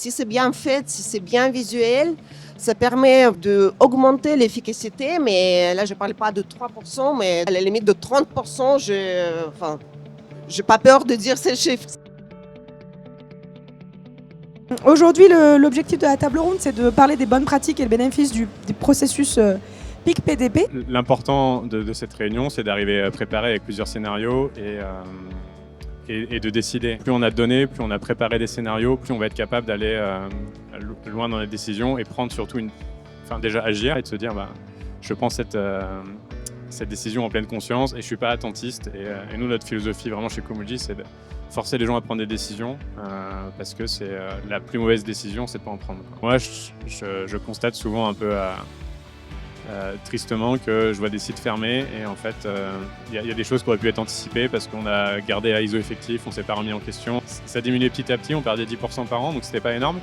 Si c'est bien fait, si c'est bien visuel, ça permet d'augmenter l'efficacité, mais là je ne parle pas de 3%, mais à la limite de 30%, j'ai pas peur de dire ces chiffres. Aujourd'hui, l'objectif de la table ronde, c'est de parler des bonnes pratiques et le bénéfice des processus PIC PDP. L'important de cette réunion, c'est d'arriver préparé avec plusieurs scénarios et de décider. Plus on a de données, plus on a préparé des scénarios, plus on va être capable d'aller loin dans les décisions et prendre surtout déjà agir et de se dire je prends cette décision en pleine conscience et je ne suis pas attentiste. Et nous, notre philosophie vraiment chez Comuji, c'est de forcer les gens à prendre des décisions parce que c'est la plus mauvaise décision, c'est de ne pas en prendre. Moi, je constate souvent un peu tristement que je vois des sites fermés et en fait il y a des choses qui auraient pu être anticipées parce qu'on a gardé à ISO effectif, on ne s'est pas remis en question. Ça diminue petit à petit, on perdait 10% par an, donc c'était pas énorme.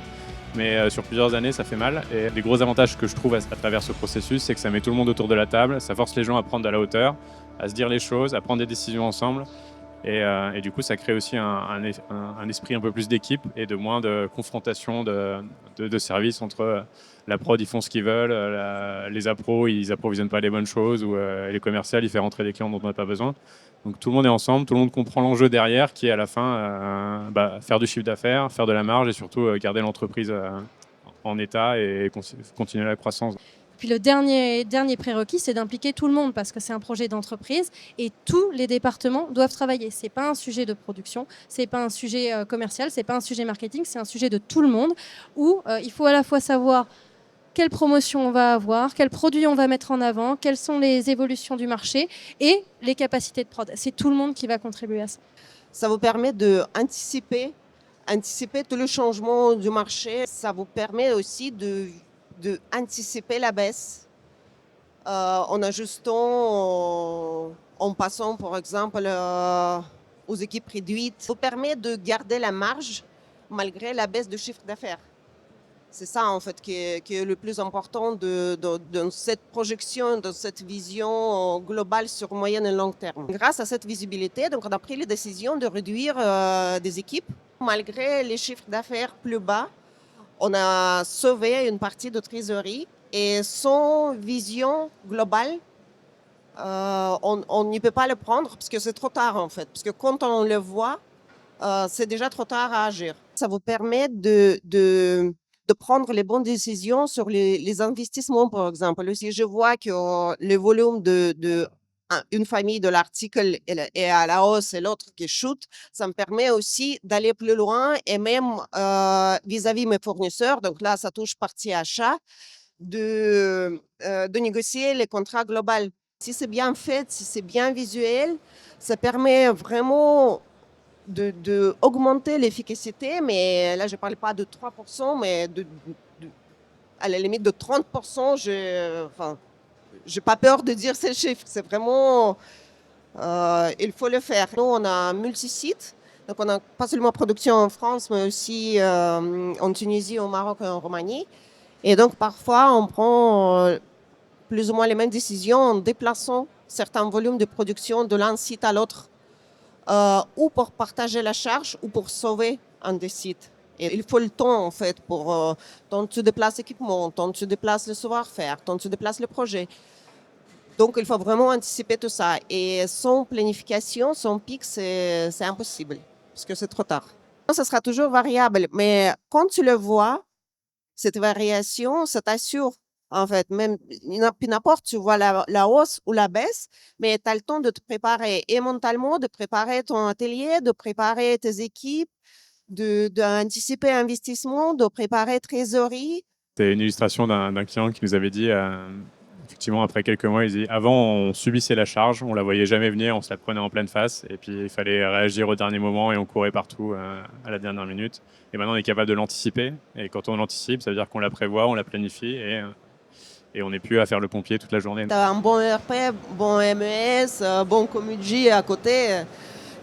Mais sur plusieurs années, ça fait mal. Et les gros avantages que je trouve à travers ce processus, c'est que ça met tout le monde autour de la table, ça force les gens à prendre de la hauteur, à se dire les choses, à prendre des décisions ensemble. Et du coup, ça crée aussi un esprit un peu plus d'équipe et de moins de confrontation de services entre la prod, ils font ce qu'ils veulent, les appros, ils approvisionnent pas les bonnes choses, ou les commerciaux, ils font rentrer des clients dont on n'a pas besoin. Donc tout le monde est ensemble, tout le monde comprend l'enjeu derrière, qui est à la fin faire du chiffre d'affaires, faire de la marge et surtout garder l'entreprise en état et continuer la croissance. Puis le dernier prérequis, c'est d'impliquer tout le monde parce que c'est un projet d'entreprise et tous les départements doivent travailler. Ce n'est pas un sujet de production, ce n'est pas un sujet commercial, ce n'est pas un sujet marketing, c'est un sujet de tout le monde où il faut à la fois savoir quelle promotion on va avoir, quels produits on va mettre en avant, quelles sont les évolutions du marché et les capacités de prod. C'est tout le monde qui va contribuer à ça. Ça vous permet d'anticiper tout le changement du marché. Ça vous permet aussi d'anticiper la baisse en ajustant, en passant par exemple aux équipes réduites. Ça vous permet de garder la marge malgré la baisse de chiffre d'affaires. C'est ça en fait qui est le plus important dans cette projection, dans cette vision globale sur moyen et long terme. Grâce à cette visibilité, donc on a pris les décisions de réduire des équipes. Malgré les chiffres d'affaires plus bas, on a sauvé une partie de trésorerie et sans vision globale, on n'y peut pas le prendre parce que c'est trop tard en fait. Parce que quand on le voit, c'est déjà trop tard à agir. Ça vous permet de prendre les bonnes décisions sur les investissements, par exemple. Si je vois que le volume une famille de l'article est à la hausse et l'autre qui chute, ça me permet aussi d'aller plus loin et même vis-à-vis mes fournisseurs, donc là, ça touche partie achat, de négocier les contrats globaux. Si c'est bien fait, si c'est bien visuel, ça permet vraiment d'augmenter l'efficacité, mais là, je ne parle pas de 3%, mais à la limite de 30%, je n'ai pas peur de dire ces chiffres. C'est vraiment, il faut le faire. Nous, on a un multi-site, donc on n'a pas seulement production en France, mais aussi en Tunisie, au Maroc et en Roumanie. Et donc, parfois, on prend plus ou moins les mêmes décisions en déplaçant certains volumes de production de l'un site à l'autre. Ou pour partager la charge ou pour sauver un des sites. Et il faut le temps, en fait, pour tant tu déplaces l'équipement, tant tu déplaces le savoir-faire, tant tu déplaces le projet. Donc, il faut vraiment anticiper tout ça. Et sans planification, sans pic, c'est impossible, parce que c'est trop tard. Ça sera toujours variable, mais quand tu le vois, cette variation, ça t'assure. En fait, même n'importe, tu vois la hausse ou la baisse, mais tu as le temps de te préparer et mentalement, de préparer ton atelier, de préparer tes équipes, d'anticiper investissement, de préparer trésorerie. C'est une illustration d'un client qui nous avait dit, effectivement, après quelques mois, il dit avant, on subissait la charge, on la voyait jamais venir, on se la prenait en pleine face, et puis il fallait réagir au dernier moment et on courait partout à la dernière minute. Et maintenant, on est capable de l'anticiper, et quand on l'anticipe, ça veut dire qu'on la prévoit, on la planifie, et on n'est plus à faire le pompier toute la journée. Tu as un bon ERP, bon MES, bon Comuji à côté.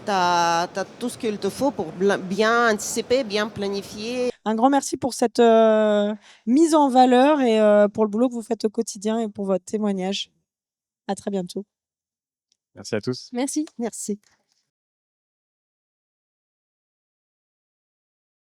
Tu as tout ce qu'il te faut pour bien anticiper, bien planifier. Un grand merci pour cette mise en valeur et pour le boulot que vous faites au quotidien et pour votre témoignage. À très bientôt. Merci à tous. Merci. Merci.